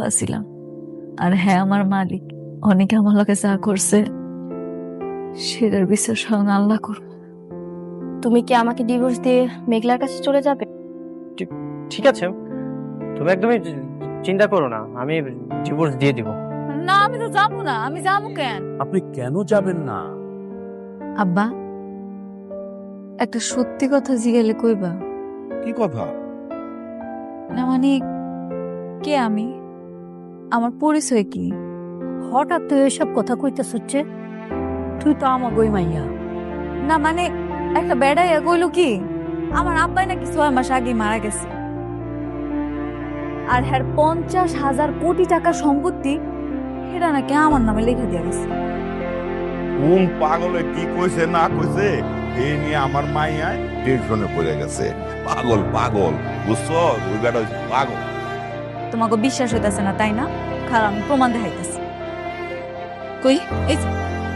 আছিলাম। আর হ্যাঁ, আমার মালিক অনেকে আমার লগে যা করছে সেটার বিচার স্বয়ং আল্লাহ করবে। তুমি কি আমাকে ডিভোর্স দিয়ে মেঘলার কাছে চলে যাবে? ঠিক ঠিক আছে, তুমি একদমই চিন্তা করো না, আমি ডিভোর্স দিয়ে দিব। না, আমি তো যাবো না। আমি যাবো কেন? আপনি কেন যাবেন না? আব্বা, একটা সত্যি কথা জিগেলে কইবা? কি কথা? না মানে, কে আমি, আমার পরিচয় কি? হঠাৎ তুই এসব কথা কইতেছ হচ্ছে? তুই তো আমার গই মাইয়া। না মানে, একটা বেড়াইয়া কইলো কি আমার আব্বাই নাকি 6 মাস আগে মারা গেছে, আর হ্যার 50,000 কোটি টাকা সম্পত্তি সেটা নাকি আমার নামে লেখা দিয়া গেছে। কোন পাগলে কি কইছে না কইছে এই নিয়ে আমার মাইয়ায় টেনশনে পড়ে গেছে। পাগল পাগল, বুঝছো? ওই বেটা হইছে পাগল। তোমাকে বিশ্বাস হইতাছে না তাই না? খারাপ, আমি প্রমাণ দেখাইতেছি। কই, এই যে,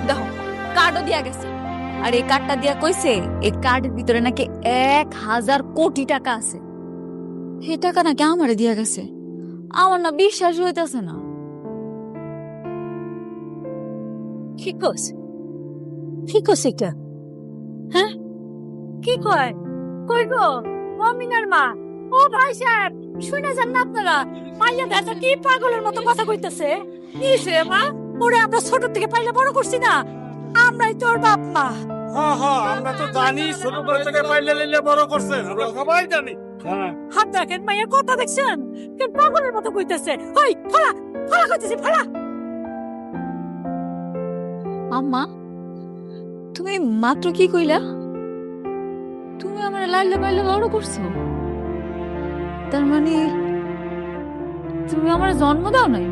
দেখো, কার্ডও দিয়া গেছে। আর এই কার্ডটা দিয়া কইছে এই কার্ডের ভিতরে নাকি 1,000 কোটি টাকা আছে। এই টাকা নাকি আমারে দিয়া গেছে। আমার না বিশ্বাস হইতাছে না। কি কস? কি কস এটা? হ্যাঁ, কি কয়? কই গো মমিনার মা? ও ভাই সাহেব, শুনে যান না আপনারা? মাইয়া দাদা কি পাগলের মতো কথা কইতেছে? কিসে মা? ওরে আমরা ছোট থেকে পাইলে বড় করছি না, আমরাই তোর বাপ মা। হ্যাঁ হ্যাঁ, আমরা তো জানি ছোট করে থেকে পাইলে লেলে বড় করছে, আমরা সবাই জানি। হাত দেখেন, মাইয়া কথা দেখছেন? কেন পাগলের মতো কইতেছে? ওই ফলা ফলা কইতেছি, ফলা। আম্মা, তুমি মাত্র কি কইলা? তুমি আমার লাইলে পাইলে বড় করছো? তার মানে তুমি আমার জন্ম দাও নাই?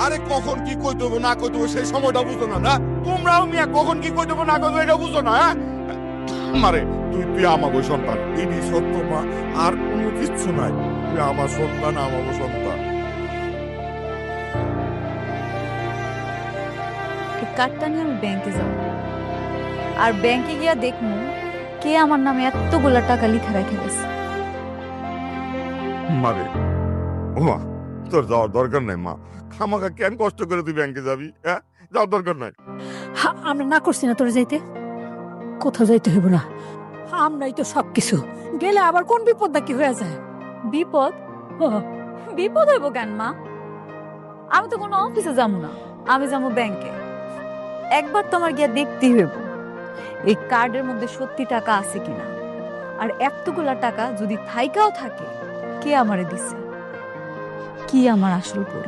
আরে কখন কি কই দেবো না কই দেবো সেই সময়টা বুঝো না? না তোমরাও মিয়া কখন কি কই দেবো না কই দেবো এটা বুঝো না? হ্যাঁ মারে, তুই আমাগো সন্তান, এই সত্য মা, আর কোনো কিচ্ছু নাই। তুই আমার সন্তান, আমাগো সন্তান। এই কার্ডটা নিয়ে আমি ব্যাংকে যাব, আর ব্যাংকে গিয়া দেখবো কে আমার নামে এতগুলা টাকা লিখে রেখে গেছে। মারে, ও মা, তোর যাওয়ার দরকার নাই মা। খামাখা কেন কষ্ট করে তুই ব্যাংকে যাবি? হ্যাঁ, যাওয়ার দরকার নাই। আমরা না করছি না তোর যাইতে? কোথাও যাইতে হইব না, আমরাই তো সবকিছু। গেলে আবার কোন বিপদ না কি হয়ে যায়। বিপদ? ও, বিপদ হইব কেন মা? আমি তো কোনো অফিসে যাবো না, আমি যাবো ব্যাংকে। একবার তোমার গিয়া দেখতেই হইব এই কার্ডের মধ্যে সত্যি টাকা আছে কিনা, আর এতগুলা টাকা যদি থাইকাও থাকে কে আমারে দিছে, কি আমার আসল পরিচয়।